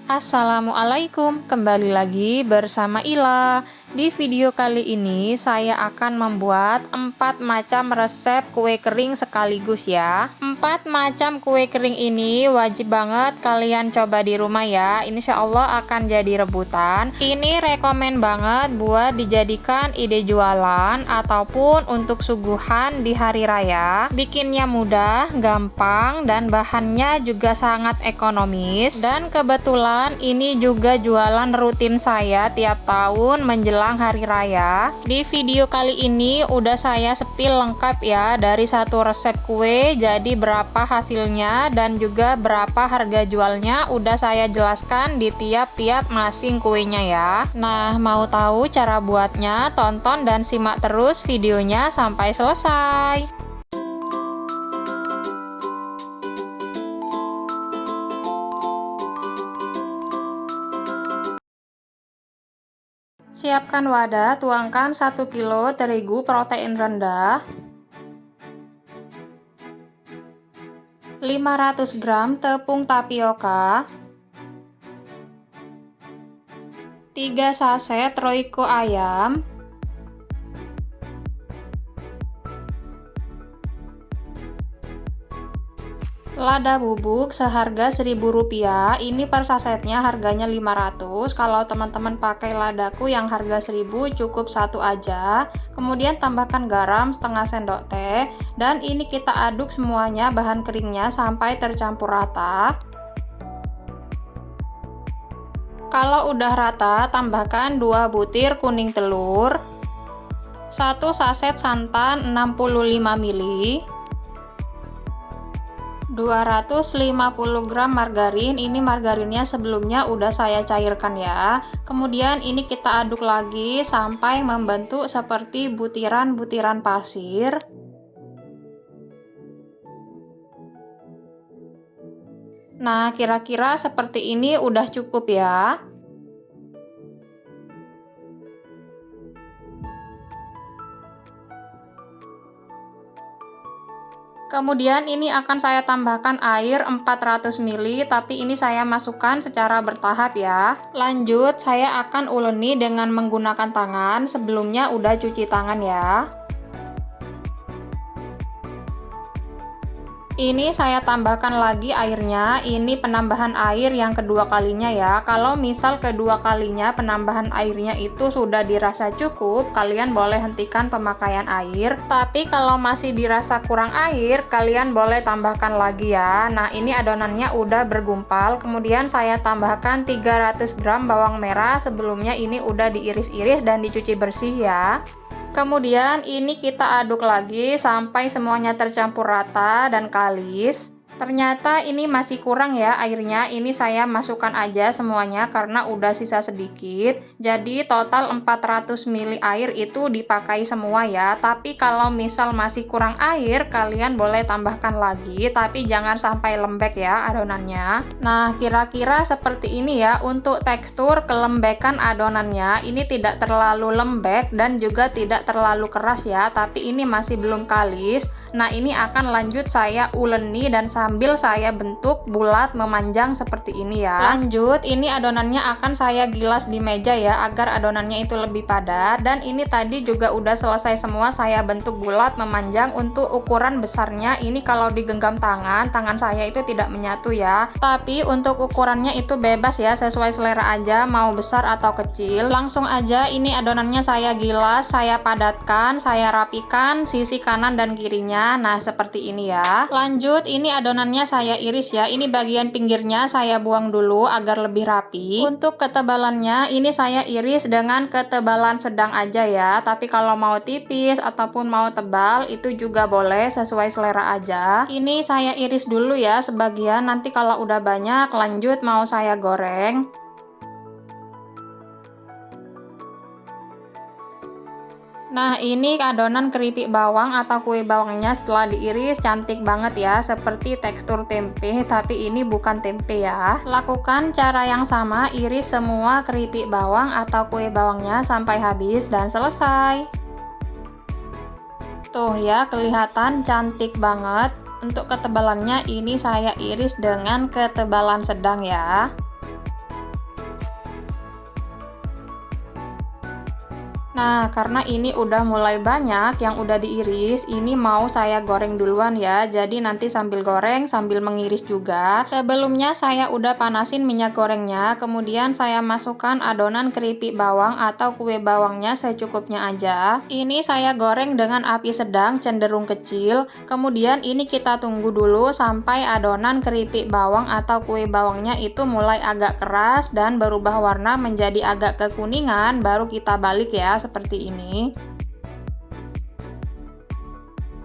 Assalamualaikum, kembali lagi bersama Ila. Di video kali ini saya akan membuat 4 macam resep kue kering sekaligus ya. 4 macam kue kering ini wajib banget kalian coba di rumah ya. Insya Allah akan jadi rebutan. Ini rekomen banget buat dijadikan ide jualan ataupun untuk suguhan di hari raya. Bikinnya mudah, gampang, dan bahannya juga sangat ekonomis. Dan kebetulan ini juga jualan rutin saya tiap tahun menjelang hari raya. Di video kali ini udah saya sepil lengkap ya, dari satu resep kue jadi berapa hasilnya dan juga berapa harga jualnya udah saya jelaskan di tiap-tiap masing kuenya ya. Nah, mau tahu cara buatnya? Tonton dan simak terus videonya sampai selesai. Siapkan wadah, tuangkan 1 kilo terigu protein rendah, 500 gram tepung tapioka, 3 saset Royco ayam, lada bubuk seharga Rp1.000. Ini per sasetnya harganya 500. Kalau teman-teman pakai ladaku yang harga 1000 cukup satu aja. Kemudian tambahkan garam setengah sendok teh. Dan ini kita aduk semuanya bahan keringnya sampai tercampur rata. Kalau udah rata, tambahkan 2 butir kuning telur, 1 saset santan 65 ml, 250 gram margarin. Ini margarinnya sebelumnya udah saya cairkan ya. Kemudian ini kita aduk lagi sampai membentuk seperti butiran-butiran pasir. Nah, kira-kira seperti ini udah cukup ya. Kemudian ini akan saya tambahkan air 400 ml, tapi ini saya masukkan secara bertahap ya. Lanjut, saya akan uleni dengan menggunakan tangan. Sebelumnya udah cuci tangan ya. Ini saya tambahkan lagi airnya. Ini penambahan air yang kedua kalinya ya. Kalau misal kedua kalinya penambahan airnya itu sudah dirasa cukup, kalian boleh hentikan pemakaian air. Tapi kalau masih dirasa kurang air, kalian boleh tambahkan lagi ya. Nah, ini adonannya udah bergumpal. Kemudian saya tambahkan 300 gram bawang merah. Sebelumnya ini udah diiris-iris dan dicuci bersih ya. Kemudian ini kita aduk lagi sampai semuanya tercampur rata dan kalis. Ternyata ini masih kurang ya airnya. Ini saya masukkan aja semuanya karena udah sisa sedikit. Jadi total 400 ml air itu dipakai semua ya. Tapi kalau misal masih kurang air, kalian boleh tambahkan lagi, tapi jangan sampai lembek ya adonannya. Nah, kira-kira seperti ini ya untuk tekstur kelembekan adonannya. Ini tidak terlalu lembek dan juga tidak terlalu keras ya, tapi ini masih belum kalis. Nah, ini akan lanjut saya uleni dan sambil saya bentuk bulat memanjang seperti ini ya. Lanjut, ini adonannya akan saya gilas di meja ya, agar adonannya itu lebih padat. Dan ini tadi juga udah selesai semua, saya bentuk bulat memanjang. Untuk ukuran besarnya, ini kalau digenggam tangan saya itu tidak menyatu ya. Tapi untuk ukurannya itu bebas ya, sesuai selera aja, mau besar atau kecil. Langsung aja ini adonannya saya gilas, saya padatkan, saya rapikan sisi kanan dan kirinya. Nah, seperti ini ya. Lanjut, ini adonannya saya iris ya. Ini bagian pinggirnya saya buang dulu agar lebih rapi. Untuk ketebalannya ini saya iris dengan ketebalan sedang aja ya. Tapi kalau mau tipis ataupun mau tebal itu juga boleh, sesuai selera aja. Ini saya iris dulu ya sebagian, nanti kalau udah banyak lanjut mau saya goreng. Nah, ini adonan keripik bawang atau kue bawangnya setelah diiris cantik banget ya, seperti tekstur tempe, tapi ini bukan tempe ya. Lakukan cara yang sama, iris semua keripik bawang atau kue bawangnya sampai habis dan selesai. Tuh ya, kelihatan cantik banget. Untuk ketebalannya ini saya iris dengan ketebalan sedang ya. Nah, karena ini udah mulai banyak yang udah diiris, ini mau saya goreng duluan ya. Jadi nanti sambil goreng, sambil mengiris juga. Sebelumnya saya udah panasin minyak gorengnya, kemudian saya masukkan adonan keripik bawang atau kue bawangnya secukupnya aja. Ini saya goreng dengan api sedang cenderung kecil. Kemudian ini kita tunggu dulu sampai adonan keripik bawang atau kue bawangnya itu mulai agak keras dan berubah warna menjadi agak kekuningan, baru kita balik ya, seperti ini.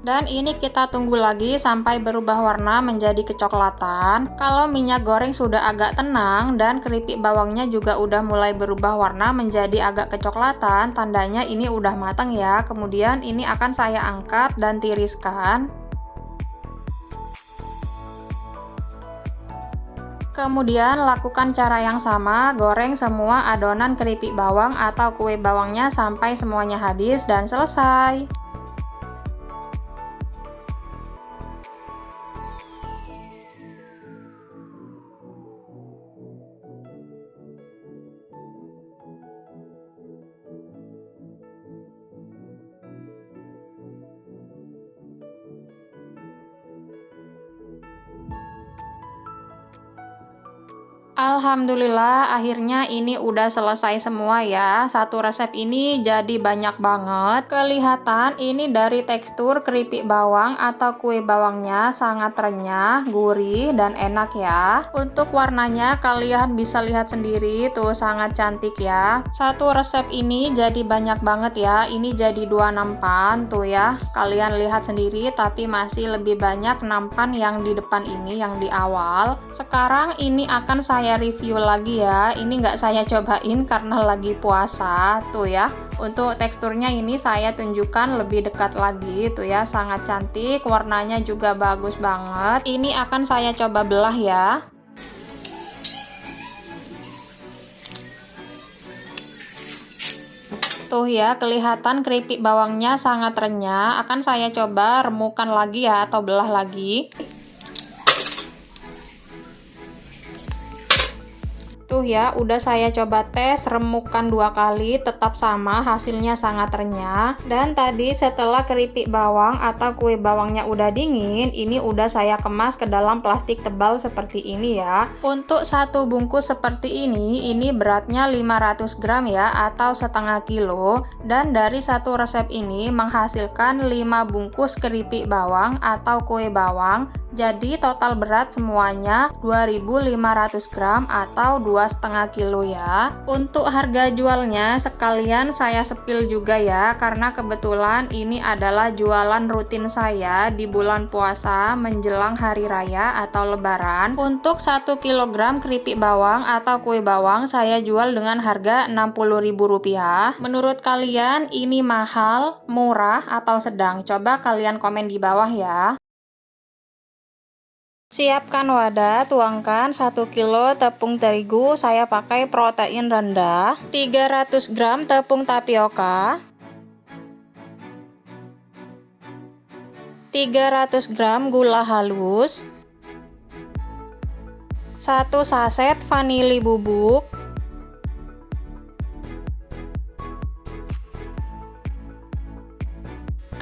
Dan ini kita tunggu lagi sampai berubah warna menjadi kecoklatan. Kalau minyak goreng sudah agak tenang dan keripik bawangnya juga udah mulai berubah warna menjadi agak kecoklatan, tandanya ini udah matang ya. Kemudian ini akan saya angkat dan tiriskan. Kemudian lakukan cara yang sama, goreng semua adonan keripik bawang atau kue bawangnya sampai semuanya habis dan selesai. Alhamdulillah akhirnya ini udah selesai semua ya. Satu resep ini jadi banyak banget. Kelihatan ini dari tekstur keripik bawang atau kue bawangnya sangat renyah, gurih, dan enak ya. Untuk warnanya kalian bisa lihat sendiri tuh, sangat cantik ya. Satu resep ini jadi banyak banget ya. Ini jadi 2 nampan tuh ya. Kalian lihat sendiri, tapi masih lebih banyak nampan yang di depan ini, yang di awal. Sekarang ini akan saya review lagi ya. Ini nggak saya cobain karena lagi puasa tuh ya. Untuk teksturnya ini saya tunjukkan lebih dekat lagi tuh ya, sangat cantik, warnanya juga bagus banget. Ini akan saya coba belah ya. Tuh ya, kelihatan keripik bawangnya sangat renyah. Akan saya coba remukan lagi ya, atau belah lagi. Tuh ya, udah saya coba tes, remukan 2 kali, tetap sama, hasilnya sangat renyah. Dan tadi setelah keripik bawang atau kue bawangnya udah dingin, ini udah saya kemas ke dalam plastik tebal seperti ini ya. Untuk satu bungkus seperti ini beratnya 500 gram ya, atau setengah kilo. Dan dari satu resep ini menghasilkan 5 bungkus keripik bawang atau kue bawang. Jadi total berat semuanya 2500 gram atau 2,5 kilo ya. Untuk harga jualnya sekalian saya sepil juga ya, karena kebetulan ini adalah jualan rutin saya di bulan puasa menjelang hari raya atau lebaran. Untuk 1 kg keripik bawang atau kue bawang saya jual dengan harga Rp60.000. Menurut kalian ini mahal, murah, atau sedang? Coba kalian komen di bawah ya. Siapkan wadah, tuangkan 1 kilo tepung terigu, saya pakai protein rendah, 300 gram tepung tapioka, 300 gram gula halus, 1 saset vanili bubuk,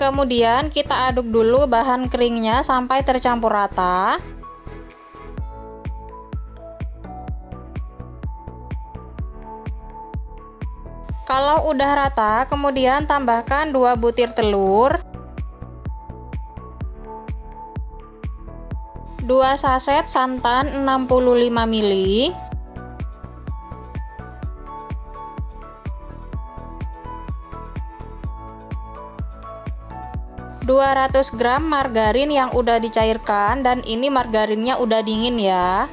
kemudian kita aduk dulu bahan keringnya sampai tercampur rata. Kalau udah rata, kemudian tambahkan 2 butir telur, 2 saset santan 65 ml, 200 gram margarin yang udah dicairkan, dan ini margarinnya udah dingin ya.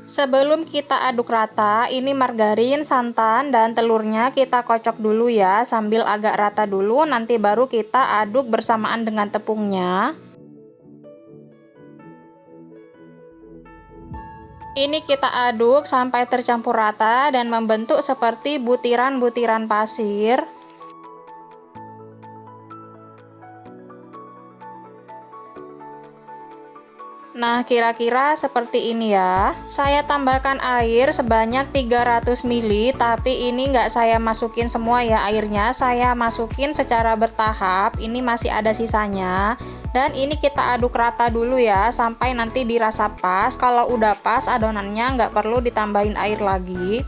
Sebelum kita aduk rata, ini margarin, santan, dan telurnya kita kocok dulu ya, sambil agak rata dulu, nanti baru kita aduk bersamaan dengan tepungnya. Ini kita aduk sampai tercampur rata dan membentuk seperti butiran-butiran pasir. Nah, kira-kira seperti ini ya. Saya tambahkan air sebanyak 300 ml, tapi ini nggak saya masukin semua ya airnya. Saya masukin secara bertahap, ini masih ada sisanya. Dan ini kita aduk rata dulu ya, sampai nanti dirasa pas. Kalau udah pas adonannya nggak perlu ditambahin air lagi.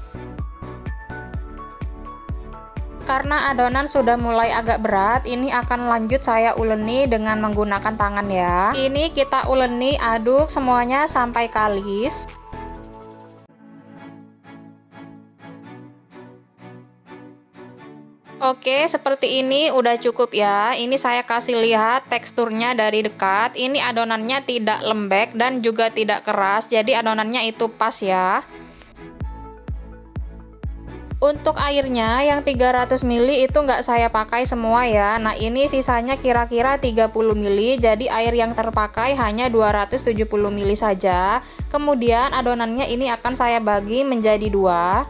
Karena adonan sudah mulai agak berat, ini akan lanjut saya uleni dengan menggunakan tangan ya. Ini kita uleni, aduk semuanya sampai kalis. Oke, seperti ini udah cukup ya. Ini saya kasih lihat teksturnya dari dekat. Ini adonannya tidak lembek dan juga tidak keras, jadi adonannya itu pas ya. Untuk airnya yang 300 ml itu nggak saya pakai semua ya. Nah, ini sisanya kira-kira 30 ml, jadi air yang terpakai hanya 270 ml saja. Kemudian adonannya ini akan saya bagi menjadi dua.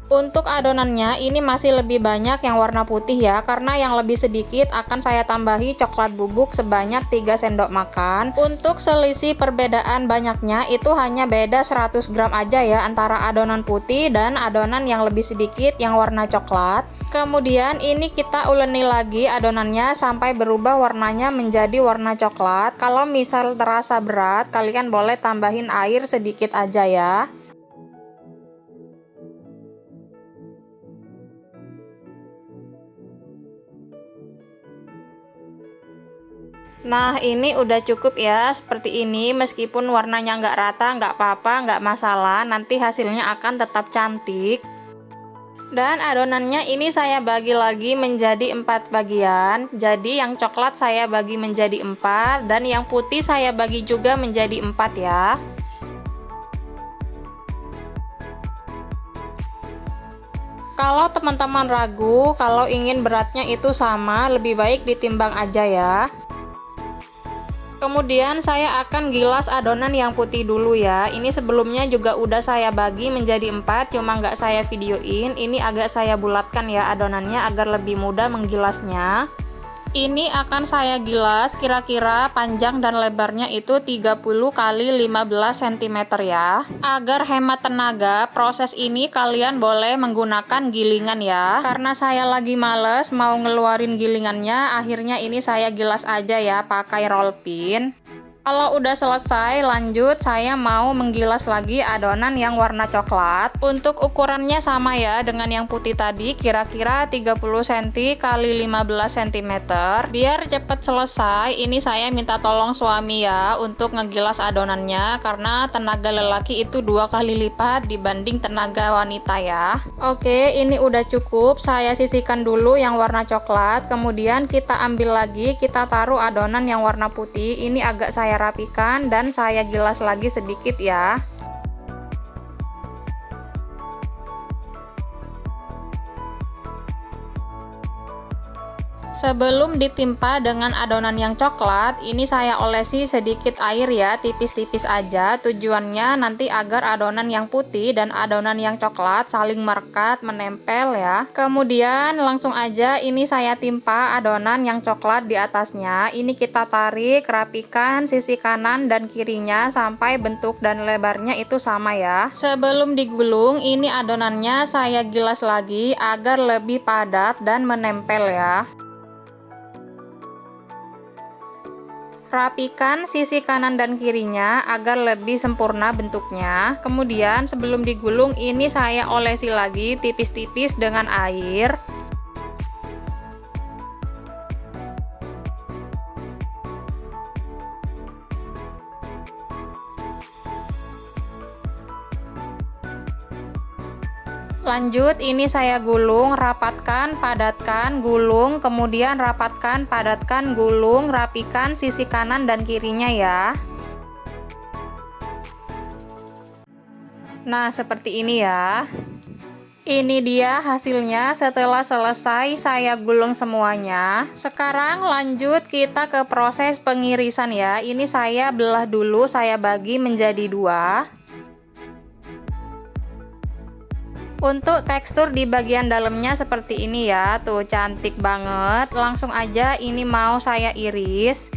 Untuk adonannya ini masih lebih banyak yang warna putih ya, karena yang lebih sedikit akan saya tambahi coklat bubuk sebanyak 3 sendok makan. Untuk selisih perbedaan banyaknya itu hanya beda 100 gram aja ya antara adonan putih dan adonan yang lebih sedikit yang warna coklat. Kemudian ini kita uleni lagi adonannya sampai berubah warnanya menjadi warna coklat. Kalau misal terasa berat, kalian boleh tambahin air sedikit aja ya. Nah, ini udah cukup ya, seperti ini. Meskipun warnanya nggak rata, nggak apa-apa, nggak masalah. Nanti hasilnya akan tetap cantik. Dan adonannya ini saya bagi lagi menjadi 4 bagian. Jadi yang coklat saya bagi menjadi 4, dan yang putih saya bagi juga menjadi 4 ya. Kalau teman-teman ragu, kalau ingin beratnya itu sama, lebih baik ditimbang aja ya. Kemudian saya akan gilas adonan yang putih dulu ya. Ini sebelumnya juga udah saya bagi menjadi 4, cuma nggak saya videoin. Ini agak saya bulatkan ya adonannya agar lebih mudah menggilasnya. Ini akan saya gilas kira-kira panjang dan lebarnya itu 30 kali 15 cm ya. Agar hemat tenaga, proses ini kalian boleh menggunakan gilingan ya. Karena saya lagi males mau ngeluarin gilingannya, akhirnya ini saya gilas aja ya pakai roll pin. Kalau udah selesai, lanjut saya mau menggilas lagi adonan yang warna coklat. Untuk ukurannya sama ya dengan yang putih tadi, kira-kira 30 cm kali 15 cm. Biar cepet selesai, ini saya minta tolong suami ya untuk ngegilas adonannya, karena tenaga lelaki itu 2 kali lipat dibanding tenaga wanita ya. Oke, ini udah cukup. Saya sisihkan dulu yang warna coklat, kemudian kita ambil lagi, kita taruh adonan yang warna putih. Ini agak saya rapikan dan saya gilas lagi sedikit ya. Sebelum ditimpa dengan adonan yang coklat, ini saya olesi sedikit air ya, tipis-tipis aja. Tujuannya nanti agar adonan yang putih dan adonan yang coklat saling merekat, menempel ya. Kemudian langsung aja ini saya timpa adonan yang coklat di atasnya. Ini kita tarik, rapikan sisi kanan dan kirinya sampai bentuk dan lebarnya itu sama ya. Sebelum digulung, ini adonannya saya gilas lagi agar lebih padat dan menempel ya. Rapikan sisi kanan dan kirinya agar lebih sempurna bentuknya. Kemudian sebelum digulung ini saya olesi lagi tipis-tipis dengan air. Lanjut ini saya gulung, rapatkan, padatkan, gulung, kemudian rapatkan, padatkan, gulung, rapikan sisi kanan dan kirinya ya. Nah, seperti ini ya. Ini dia hasilnya setelah selesai saya gulung semuanya. Sekarang lanjut kita ke proses pengirisan ya. Ini saya belah dulu, saya bagi menjadi dua. Untuk tekstur di bagian dalamnya seperti ini ya, tuh cantik banget. Langsung aja ini mau saya iris.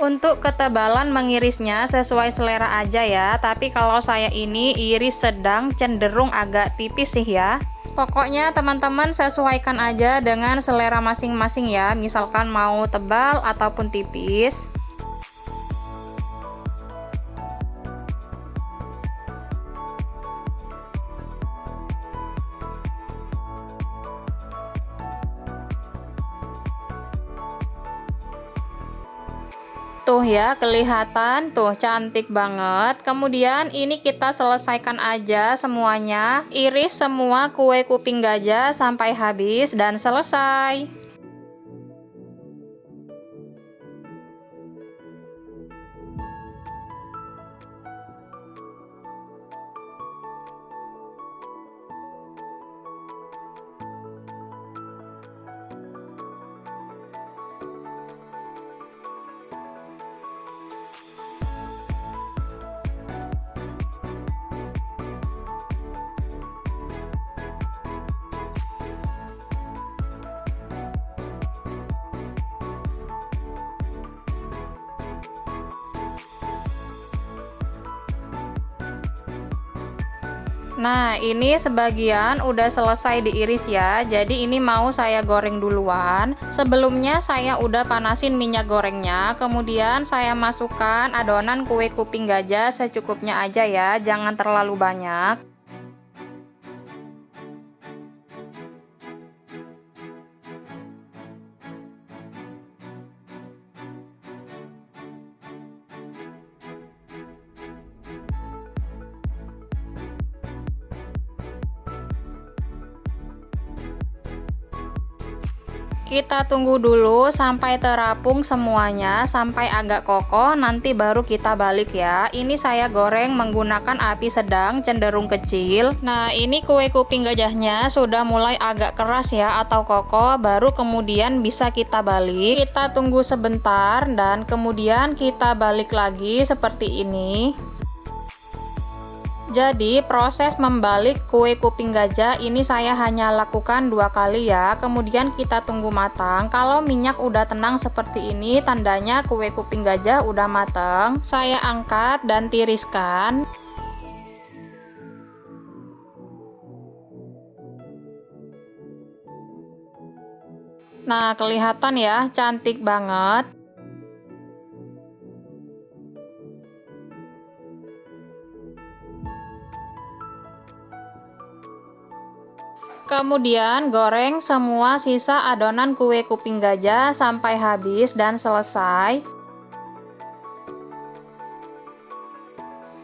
Untuk ketebalan mengirisnya sesuai selera aja ya, tapi kalau saya ini iris sedang, cenderung agak tipis sih ya. Pokoknya teman-teman sesuaikan aja dengan selera masing-masing ya, misalkan mau tebal ataupun tipis. Tuh ya, kelihatan tuh cantik banget. Kemudian ini kita selesaikan aja semuanya. Iris semua kue kuping gajah sampai habis dan selesai. Nah, ini sebagian udah selesai diiris ya. Jadi ini mau saya goreng duluan. Sebelumnya saya udah panasin minyak gorengnya. Kemudian saya masukkan adonan kue kuping gajah secukupnya aja ya. Jangan terlalu banyak. Kita tunggu dulu sampai terapung semuanya, sampai agak kokoh, nanti baru kita balik ya. Ini saya goreng menggunakan api sedang, cenderung kecil. Nah, ini kue kuping gajahnya sudah mulai agak keras ya, atau kokoh, baru kemudian bisa kita balik. Kita tunggu sebentar, dan kemudian kita balik lagi seperti ini. Jadi proses membalik kue kuping gajah ini saya hanya lakukan 2 kali ya. Kemudian kita tunggu matang. Kalau minyak udah tenang seperti ini, tandanya kue kuping gajah udah matang. Saya angkat dan tiriskan. Nah, kelihatan ya, cantik banget. Kemudian goreng semua sisa adonan kue kuping gajah sampai habis dan selesai.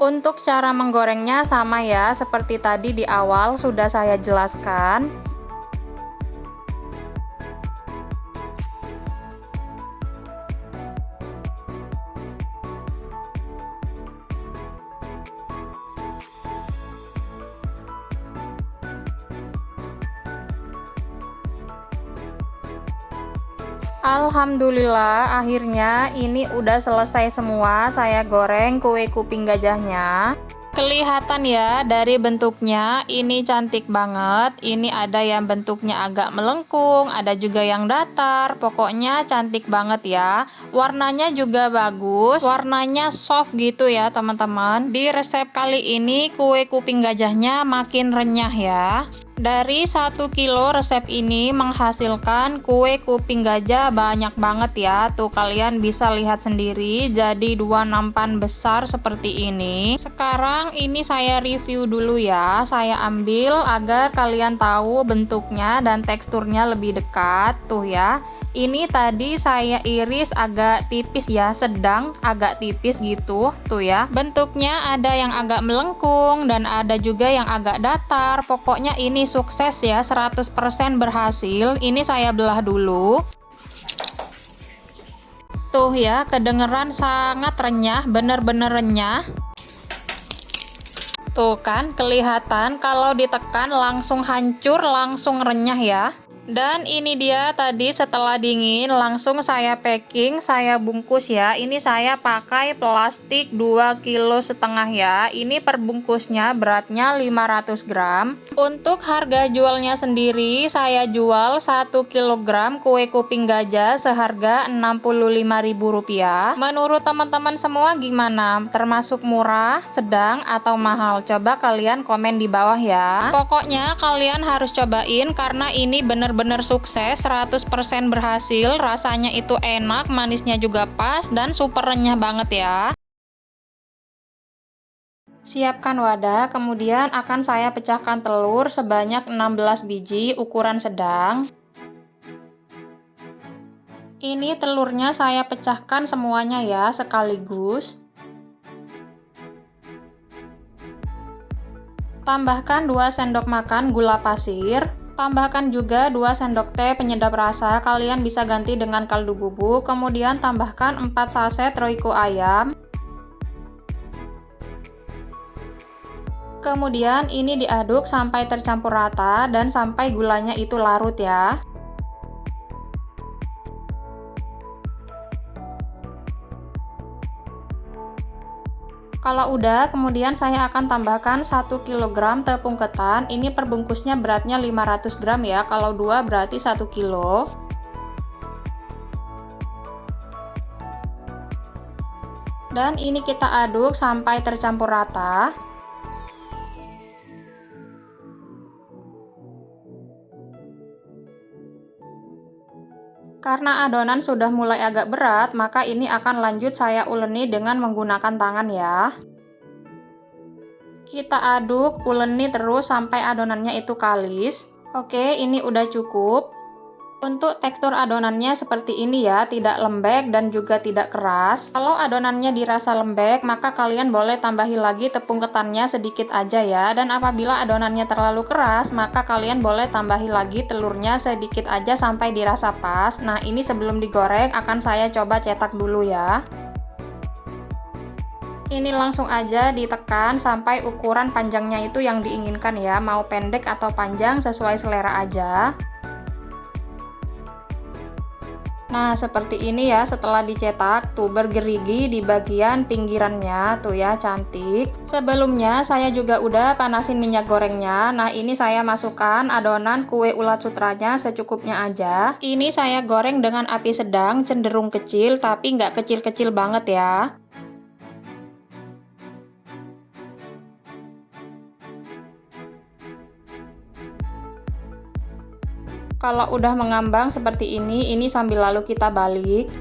Untuk cara menggorengnya sama ya, seperti tadi di awal sudah saya jelaskan. Alhamdulillah, akhirnya ini udah selesai semua saya goreng kue kuping gajahnya. Kelihatan ya dari bentuknya, ini cantik banget. Ini ada yang bentuknya agak melengkung, ada juga yang datar. Pokoknya cantik banget ya. Warnanya juga bagus, warnanya soft gitu ya teman-teman. Di resep kali ini kue kuping gajahnya makin renyah ya. Dari 1 kilo resep ini menghasilkan kue kuping gajah banyak banget ya. Tuh kalian bisa lihat sendiri, jadi 2 nampan besar seperti ini. Sekarang ini saya review dulu ya. Saya ambil agar kalian tahu bentuknya dan teksturnya lebih dekat. Tuh ya. Ini tadi saya iris agak tipis ya, sedang agak tipis gitu. Tuh ya. Bentuknya ada yang agak melengkung dan ada juga yang agak datar. Pokoknya ini sukses ya, 100% berhasil. Ini saya belah dulu. Tuh ya, kedengeran sangat renyah, bener-bener renyah. Tuh kan, kelihatan kalau ditekan langsung hancur, langsung renyah ya. Dan ini dia tadi setelah dingin langsung saya packing, saya bungkus ya. Ini saya pakai plastik 2,5 kg ya. Ini perbungkusnya beratnya 500 gram. Untuk harga jualnya sendiri saya jual 1 kg kue kuping gajah seharga Rp65.000. Menurut teman-teman semua gimana? Termasuk murah, sedang, atau mahal? Coba kalian komen di bawah ya. Pokoknya kalian harus cobain karena ini bener-bener sukses, 100% berhasil, rasanya itu enak, manisnya juga pas, dan super renyah banget ya. Siapkan wadah, kemudian akan saya pecahkan telur sebanyak 16 biji ukuran sedang. Ini telurnya saya pecahkan semuanya ya, sekaligus. Tambahkan 2 sendok makan gula pasir. Tambahkan juga 2 sendok teh penyedap rasa, kalian bisa ganti dengan kaldu bubuk. Kemudian tambahkan 4 saset Royco ayam. Kemudian ini diaduk sampai tercampur rata dan sampai gulanya itu larut ya. Kalau udah, kemudian saya akan tambahkan 1 kg tepung ketan. Ini perbungkusnya beratnya 500 gram ya, kalau 2 berarti 1 kilo. Dan ini kita aduk sampai tercampur rata. Karena adonan sudah mulai agak berat, maka ini akan lanjut saya uleni dengan menggunakan tangan ya. Kita aduk, uleni terus sampai adonannya itu kalis. Oke, ini udah cukup. Untuk tekstur adonannya seperti ini ya, tidak lembek dan juga tidak keras. Kalau adonannya dirasa lembek, maka kalian boleh tambahi lagi tepung ketannya sedikit aja ya. Dan apabila adonannya terlalu keras, maka kalian boleh tambahi lagi telurnya sedikit aja sampai dirasa pas. Nah, ini sebelum digoreng akan saya coba cetak dulu ya. Ini langsung aja ditekan sampai ukuran panjangnya itu yang diinginkan ya, mau pendek atau panjang sesuai selera aja. Nah, seperti ini ya setelah dicetak, tuh bergerigi di bagian pinggirannya, tuh ya cantik. Sebelumnya saya juga udah panasin minyak gorengnya. Nah, ini saya masukkan adonan kue ulat sutranya secukupnya aja. Ini saya goreng dengan api sedang, cenderung kecil, tapi nggak kecil-kecil banget ya. Kalau udah mengambang seperti ini sambil lalu kita balik.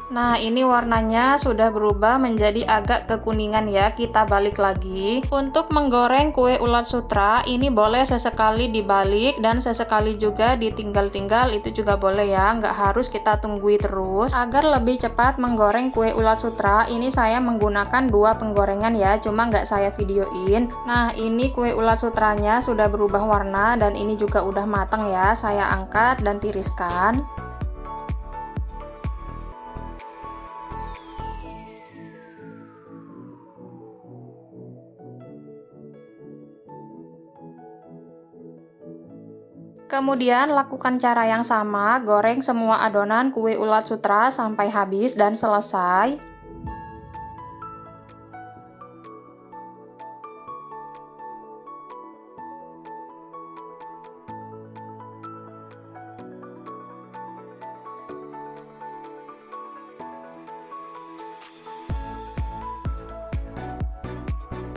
Nah, ini warnanya sudah berubah menjadi agak kekuningan ya, kita balik lagi. Untuk menggoreng kue ulat sutra, ini boleh sesekali dibalik dan sesekali juga ditinggal-tinggal, itu juga boleh ya, nggak harus kita tunggui terus. Agar lebih cepat menggoreng kue ulat sutra, ini saya menggunakan 2 penggorengan ya, cuma nggak saya videoin. Nah, ini kue ulat sutranya sudah berubah warna dan ini juga udah matang ya, saya angkat dan tiriskan. Kemudian lakukan cara yang sama, goreng semua adonan kue ulat sutra sampai habis dan selesai.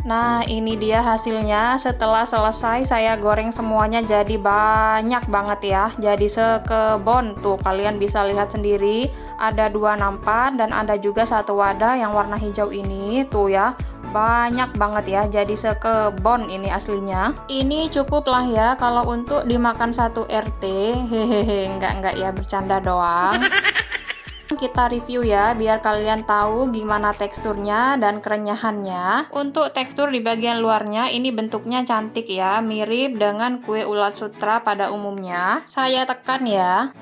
Nah, ini dia hasilnya. Setelah selesai saya goreng semuanya jadi banyak banget ya. Jadi sekebon tuh kalian bisa lihat sendiri. Ada 2 nampan dan ada juga 1 wadah yang warna hijau ini tuh ya. Banyak banget ya. Jadi sekebon ini aslinya. Ini cukup lah ya kalau untuk dimakan 1 RT. Hehehe, enggak ya, bercanda doang. Kita review ya biar kalian tahu gimana teksturnya dan kerenyahannya. Untuk tekstur di bagian luarnya ini bentuknya cantik ya, mirip dengan kue ulat sutra pada umumnya. Saya tekan ya.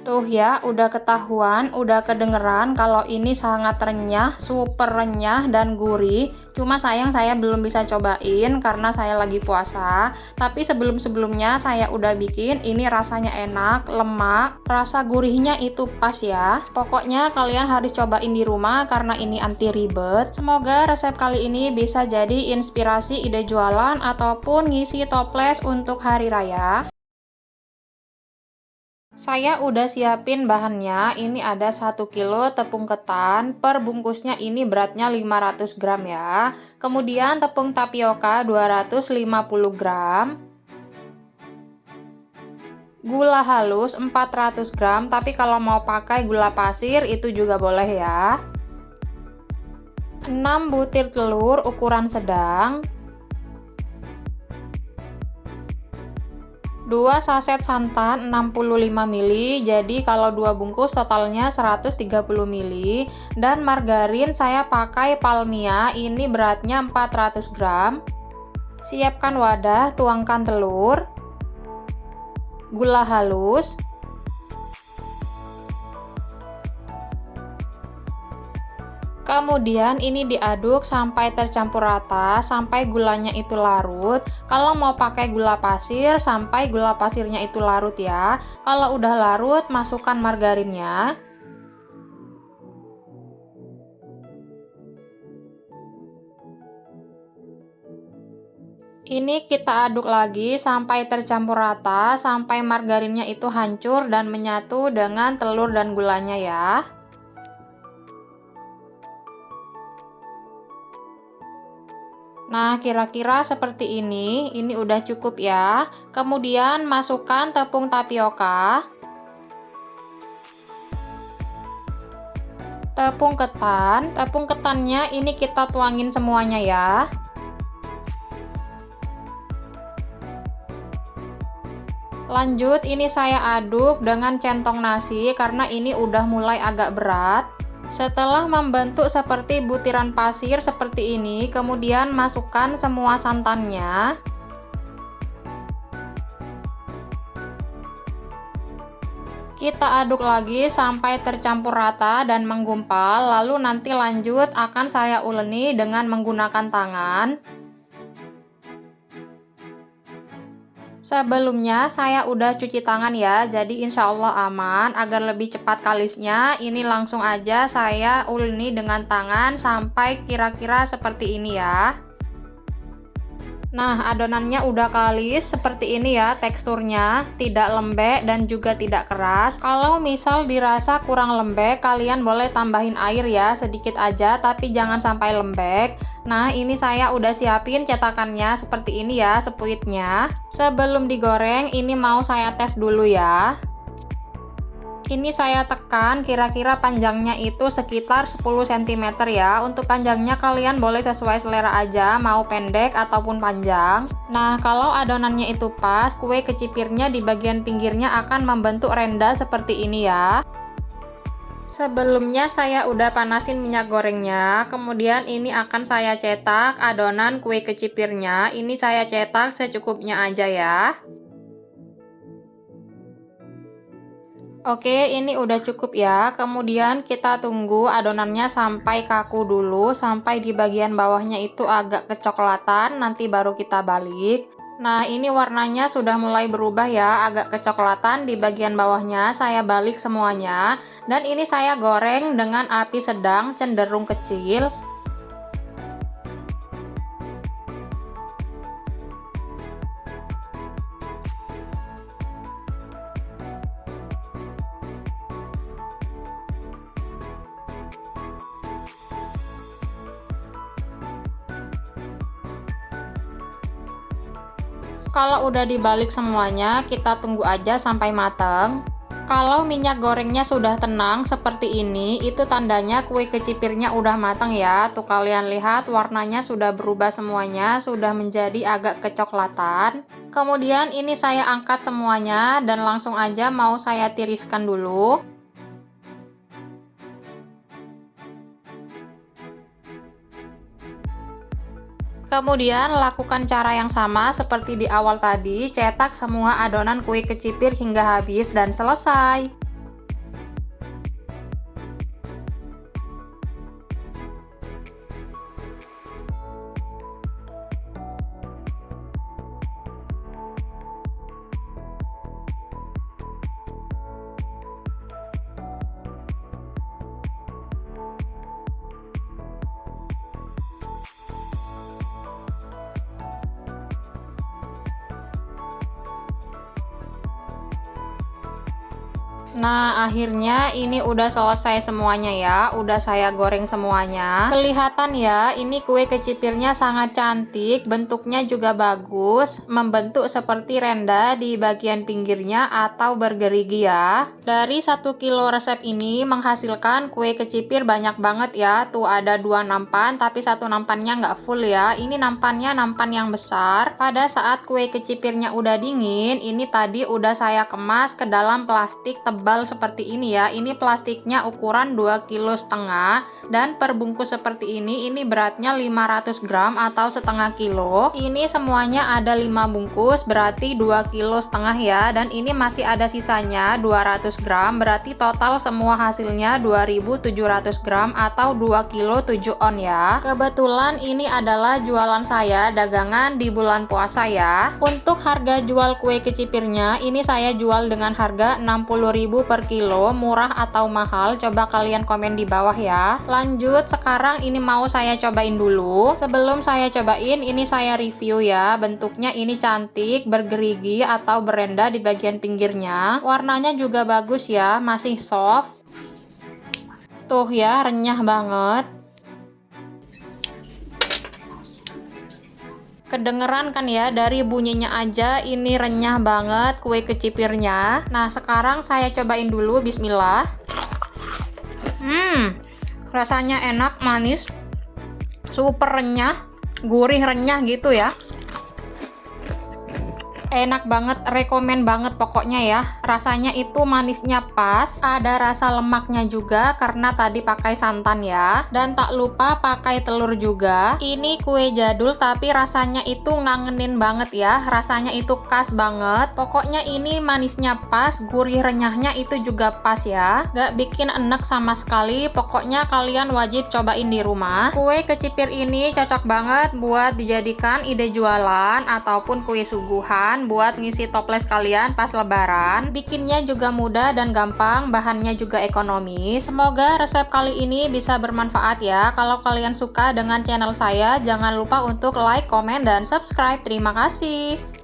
Tuh ya, udah ketahuan, udah kedengeran kalau ini sangat renyah, super renyah dan gurih. Cuma sayang saya belum bisa cobain karena saya lagi puasa. Tapi sebelum-sebelumnya saya udah bikin, ini rasanya enak, lemak, rasa gurihnya itu pas ya. Pokoknya kalian harus cobain di rumah karena ini anti ribet. Semoga resep kali ini bisa jadi inspirasi ide jualan ataupun ngisi toples untuk hari raya. Saya udah siapin bahannya, ini ada 1 kilo tepung ketan, per bungkusnya ini beratnya 500 gram ya. Kemudian tepung tapioka 250 gram, gula halus 400 gram, tapi kalau mau pakai gula pasir itu juga boleh ya. 6 butir telur ukuran sedang, 2 saset santan 65 ml, jadi kalau 2 bungkus totalnya 130 ml. Dan margarin saya pakai Palmia, ini beratnya 400 gram. Siapkan wadah, tuangkan telur, gula halus, kemudian ini diaduk sampai tercampur rata, sampai gulanya itu larut. Kalau mau pakai gula pasir, sampai gula pasirnya itu larut ya. Kalau udah larut, masukkan margarinnya. Ini kita aduk lagi sampai tercampur rata, sampai margarinnya itu hancur dan menyatu dengan telur dan gulanya ya. Nah, kira-kira seperti ini udah cukup ya. Kemudian masukkan tepung tapioka, tepung ketannya ini kita tuangin semuanya ya. Lanjut, ini saya aduk dengan centong nasi karena ini udah mulai agak berat. Setelah membentuk seperti butiran pasir seperti ini, kemudian masukkan semua santannya. Kita aduk lagi sampai tercampur rata dan menggumpal, lalu nanti lanjut akan saya uleni dengan menggunakan tangan. Sebelumnya saya udah cuci tangan ya, jadi insya Allah aman. Agar lebih cepat kalisnya, ini langsung aja saya uleni dengan tangan sampai kira-kira seperti ini ya. Nah, adonannya udah kalis seperti ini ya teksturnya, tidak lembek dan juga tidak keras. Kalau misal dirasa kurang lembek, kalian boleh tambahin air ya, sedikit aja, tapi jangan sampai lembek. Nah, ini saya udah siapin cetakannya seperti ini ya, sepuitnya. Sebelum digoreng, ini mau saya tes dulu ya. Ini saya tekan kira-kira panjangnya itu sekitar 10 cm ya. Untuk panjangnya kalian boleh sesuai selera aja, mau pendek ataupun panjang. Nah, kalau adonannya itu pas, kue kecipirnya di bagian pinggirnya akan membentuk renda seperti ini ya. Sebelumnya saya udah panasin minyak gorengnya, kemudian ini akan saya cetak adonan kue kecipirnya. Ini saya cetak secukupnya aja ya. Oke, ini udah cukup ya. Kemudian kita tunggu adonannya sampai kaku dulu, sampai di bagian bawahnya itu agak kecoklatan, nanti baru kita balik. Nah, ini warnanya sudah mulai berubah ya, agak kecoklatan di bagian bawahnya. Saya balik semuanya, dan ini saya goreng dengan api sedang cenderung kecil. Kalau udah dibalik semuanya, kita tunggu aja sampai matang. Kalau minyak gorengnya sudah tenang seperti ini, itu tandanya kue kecipirnya udah matang ya. Tuh kalian lihat warnanya sudah berubah semuanya, sudah menjadi agak kecoklatan. Kemudian ini saya angkat semuanya dan langsung aja mau saya tiriskan dulu. Kemudian lakukan cara yang sama seperti di awal tadi, cetak semua adonan kue kecipir hingga habis dan selesai. Nah, akhirnya ini udah selesai semuanya ya, udah saya goreng semuanya. Kelihatan ya, ini kue kecipirnya sangat cantik, bentuknya juga bagus, membentuk seperti renda di bagian pinggirnya atau bergerigi ya. Dari 1 kilo resep ini menghasilkan kue kecipir banyak banget ya, tuh ada 2 nampan, tapi 1 nampannya nggak full ya. Ini nampannya nampan yang besar. Pada saat kue kecipirnya udah dingin, ini tadi udah saya kemas ke dalam plastik tebal seperti ini ya. Ini plastiknya ukuran 2,5 kilo dan per bungkus seperti ini beratnya 500 gram atau setengah kilo. Ini semuanya ada 5 bungkus, berarti 2,5 kilo ya, dan ini masih ada sisanya 200 gram, berarti total semua hasilnya 2.700 gram atau 2 kilo 7 on ya. Kebetulan ini adalah jualan saya dagangan di bulan puasa ya. Untuk harga jual kue kecipirnya ini saya jual dengan harga 60.000 per kilo, murah atau mahal? Coba kalian komen di bawah ya. Lanjut, sekarang ini mau saya cobain dulu. Sebelum saya cobain, ini saya review ya. Bentuknya ini cantik, bergerigi atau berenda di bagian pinggirnya. Warnanya juga bagus ya, masih soft. Tuh ya, renyah banget. Kedengeran kan ya, dari bunyinya aja ini renyah banget kue kecipirnya. Nah, sekarang saya cobain dulu, bismillah. Rasanya enak, manis, super renyah, gurih renyah gitu ya. Enak banget, rekomen banget pokoknya ya. Rasanya itu manisnya pas, ada rasa lemaknya juga karena tadi pakai santan ya. Dan tak lupa pakai telur juga. Ini kue jadul tapi rasanya itu ngangenin banget ya. Rasanya itu khas banget. Pokoknya ini manisnya pas, gurih renyahnya itu juga pas ya. Gak bikin enek sama sekali. Pokoknya kalian wajib cobain di rumah. Kue kecipir ini cocok banget buat dijadikan ide jualan ataupun kue suguhan buat ngisi toples kalian pas lebaran. Bikinnya juga mudah dan gampang, bahannya juga ekonomis. Semoga resep kali ini bisa bermanfaat ya. Kalau kalian suka dengan channel saya, jangan lupa untuk like, komen, dan subscribe. Terima kasih.